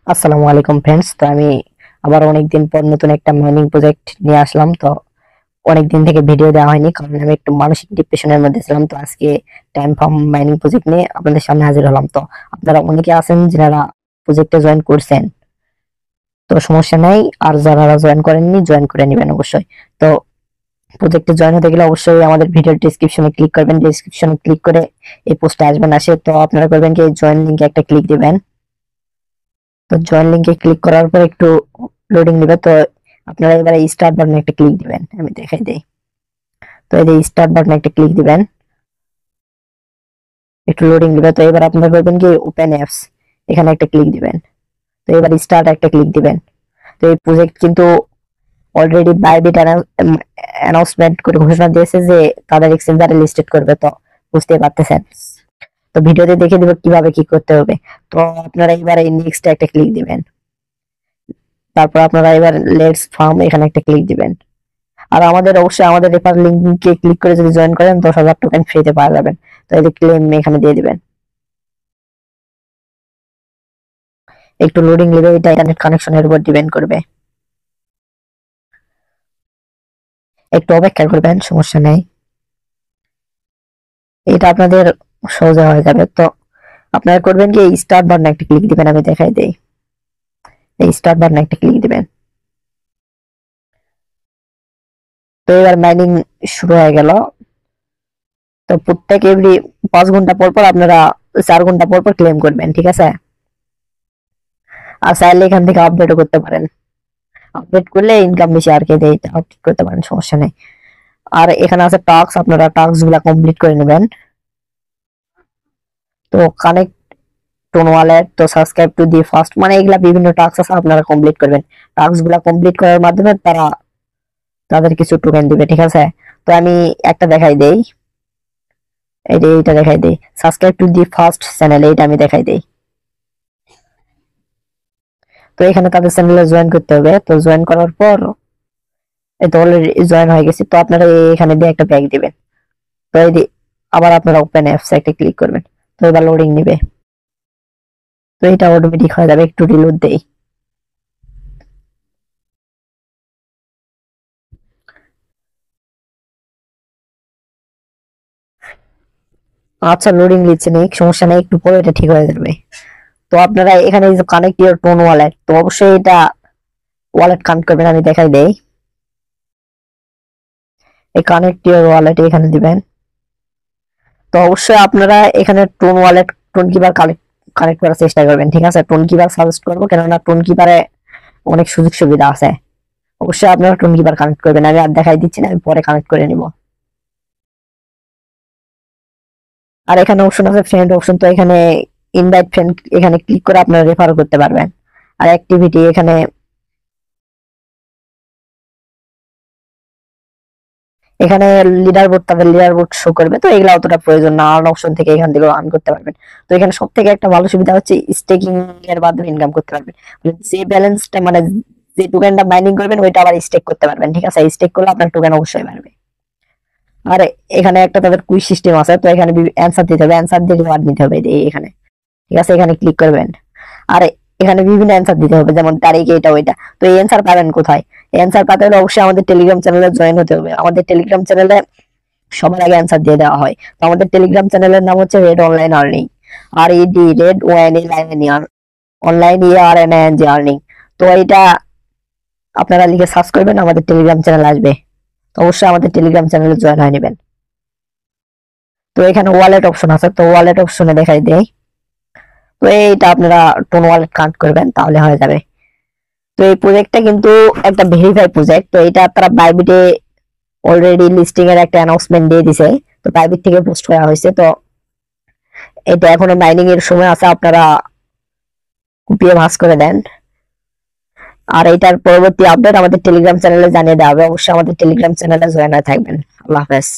আসসালামু আলাইকুম ফ্রেন্ডস। তো আমি আবার অনেকদিন পর নতুন একটা মাইনিং প্রজেক্ট নিয়ে আসলাম। তো অনেকদিন থেকে ভিডিও দেওয়া হয়নি কারণ আমি একটু মানসিক ডিপ্রেশনের মধ্যে ছিলাম। তো আজকে টাইম ফার্ম মাইনিং প্রজেক্ট নিয়ে আপনাদের সামনে হাজির হলাম। তো আপনারা অনেকে আছেন যারা প্রজেক্টে জয়েন করছেন, তো সমস্যা নাই। আর যারা জয়েন করেননি জয়েন করে নেবেন অবশ্যই। তো প্রজেক্টে জয়েন হতে গেলে অবশ্যই আমাদের ভিডিওর ডেসক্রিপশনে ক্লিক করবেন। ডেসক্রিপশনে ক্লিক করে এই পোস্টে আসবেন। আসে তো আপনারা করবেন কি, জয়েন লিঙ্কে একটা ক্লিক দিবেন। তো জয়েন লিংকে ক্লিক করার পর একটু লোডিং নেবে। তো আপনারা এবারে স্টার্ট বাটনে একটা ক্লিক দিবেন, আমি দেখাই দেই। তো এই যে স্টার্ট বাটনে একটা ক্লিক দিবেন, একটু লোডিং নেবে। তো এবার আপনারা করবেন কি, ওপেন অ্যাপস এখানে একটা ক্লিক দিবেন। তো এবার স্টার্ট একটা ক্লিক দিবেন। তো এই প্রজেক্ট কিন্তু অলরেডি বাইবিট অ্যানাউন্সমেন্ট করে ঘোষণা দিয়েছে যে তাদের এক্সচেঞ্জারে লিস্টেড করবে। তো বুঝতে পারতেছেন। তো ভিডিওতে দেখে দিব কিভাবে কি করতে হবে। তো আপনারা এবার এই নেক্সট একটা ক্লিক দিবেন। তারপর আপনারা এবার লেটস ফার্ম এখানে একটা ক্লিক দিবেন। আর আমাদের অবশ্যই আমাদের রেফার লিংকে ক্লিক করে যদি জয়েন করেন 10,000 টোকেন ফ্রিতে পাওয়া যাবেন। তো এই যে ক্লেম এখানে দিয়ে দিবেন। একটু লোডিং নেবে, এটা ইন্টারনেট কানেকশনের উপর ডিপেন্ড করবে, একটু অপেক্ষা করবেন, সমস্যা নেই। এটা আপনাদের সহজে হয়ে যাবে। তো আপনারা করবেন কি, এই স্টার্ট বাটনে একটা ক্লিক দিবেন, আমি দেখাই দেই। এই স্টার্ট বাটনে একটা ক্লিক দিবেন। তো এবার মাইনিং শুরু হয়ে গেল। তো প্রত্যেক এভরি 5 ঘন্টা পর পর আপনারা 4 ঘন্টা পর পর ক্লেম করবেন, ঠিক আছে। আর চাইলে এখান থেকে আপডেটও করতে পারেন। আপডেট করলে ইনকাম বেশি আর কি দেয়, আপডেট করতে পারেন, সমস্যা নেই। আর এখানে আছে টাস্ক, আপনারা টাস্ক গুলা কমপ্লিট করে নেবেন। তো কানেক্ট টোন ওয়ালেট, তো সাবস্ক্রাইব টু দি ফার্স্ট, মানে এগুলা বিভিন্ন টাস্ক আছে, আপনারা কমপ্লিট করবেন। টাস্ক গুলা কমপ্লিট করার মাধ্যমে তারা তাদের কিছু টোকেন দিবে, ঠিক আছে। তো আমি একটা দেখাই দেই, এইটা দেখাই দেই, subscribe to the first channel, এইটা আমি দেখাই দেই। তো এখানে তাদের চ্যানেলে জয়েন করতে হবে। তো জয়েন করার পর এই তো অলরেডি জয়েন হয়ে গেছে। তো আপনারা এখানে দিয়ে একটা ব্যাগ দিবেন। তো এই আবার আপনারা ওপেন অ্যাপস একটা ক্লিক করবেন। তো এবার লোডিং নিবে। তো এটা অটোমেটিক হয়ে যাবে, একটু রিলোড দেই। আচ্ছা, লোডিং নিচ্ছে নেই, সমস্যা নেই, একটু পরে এটা ঠিক হয়ে যাবে। তো আপনারা এখানে কানেক্ট ইউর টোন ওয়ালেট, তো অবশ্যই এটা ওয়ালেট কানেক্ট করবেন, আমি দেখাই দেই। এই কানেক্ট ইউর ওয়ালেট এখানে দিবেন। তো অবশ্যই আপনারা এখানে tone wallet, tone keeper connect করার চেষ্টা করবেন, ঠিক আছে। টোন কিপার সাজেস্ট করবো, কেননা টোন কিপারে অনেক সুযোগ সুবিধা আছে। অবশ্যই আপনারা টোন কিপার কানেক্ট করবেন, আমি আর দেখাই দিচ্ছি না, আমি পরে কানেক্ট করে নিব। আর এখানে অপশন আছে ফ্রেন্ড অপশন, তো এখানে ইনভাইট ফ্রেন্ড এখানে ক্লিক করে আপনারা রেফার করতে পারবেন। আর অ্যাক্টিভিটি এখানে এখানে লিডার বোর্ড, তাদের লিডার বোর্ড শো করবে। তো এগুলা অতটা প্রয়োজন না, আর্ন অপশন থেকে এখান থেকে আর্ন করতে পারবেন। তো এখানে সব থেকে একটা ভালো সুবিধা হচ্ছে স্টেকিং এর মাধ্যমে ইনকাম করতে পারবেন। মানে যে ব্যালেন্সটা, মানে যে টোকেনটা মাইনিং করবেন ওইটা আবার স্টেক করতে পারবেন, ঠিক আছে। স্টেক করলে আপনার টোকেন অবশ্যই বাড়বে। আর এখানে একটা তাদের কুইজ সিস্টেম আছে। তো এখানে অ্যান্সার দিতে হবে, অ্যান্সার দিয়ে রিওয়ার্ড নিতে হবে এখানে, ঠিক আছে। এখানে ক্লিক করবেন। আর এখানে বিভিন্ন অ্যান্সার দিতে হবে, যেমন তারিখ, এটা ওইটা। তো এই অ্যান্সার পাবেন কোথায়? অ্যান্সার পেতে হলে অবশ্যই আমাদের টেলিগ্রাম চ্যানেলে জয়েন হতে হবে। আমাদের টেলিগ্রাম চ্যানেলে সবার আগে অ্যান্সার দিয়ে দেওয়া হয়। তো আমাদের টেলিগ্রাম চ্যানেলের নাম হচ্ছে red online earning, R E D red one এ লাইন অনলাইন আর এন এন জি আর্নিং। তো এটা আপনারা লিখে সার্চ করবেন, আমাদের টেলিগ্রাম চ্যানেল আসবে। তো অবশ্যই আমাদের টেলিগ্রাম চ্যানেলে জয়েন হয়ে নেবেন। তো এখানে ওয়ালেট অপশন আছে, তো ওয়ালেট অপশনে দেখাই দেয়। তো এইটা আপনারা টোন ওয়ালেট কানেক্ট করবেন, তাহলে হয়ে যাবে। তো এই প্রজেক্টটা কিন্তু একটা ভেরিফাই প্রজেক্ট। তো এটা তারা বাইবিটে অলরেডি লিস্টিং এর একটা অ্যানাউন্সমেন্ট দিয়ে দিছে। তো বাইবিট থেকে পোস্ট করা হয়েছে। তো এটা এখনো মাইনিং এর সময় আছে, আপনারা কুপিয়ে ভাঁজ করে দেন। আর এটার পরবর্তী আপডেট আমাদের টেলিগ্রাম চ্যানেলে জানিয়ে দেওয়া হবে। অবশ্যই আমাদের টেলিগ্রাম চ্যানেলে জয়েন হয়ে থাকবেন। আল্লাহ হাফেজ।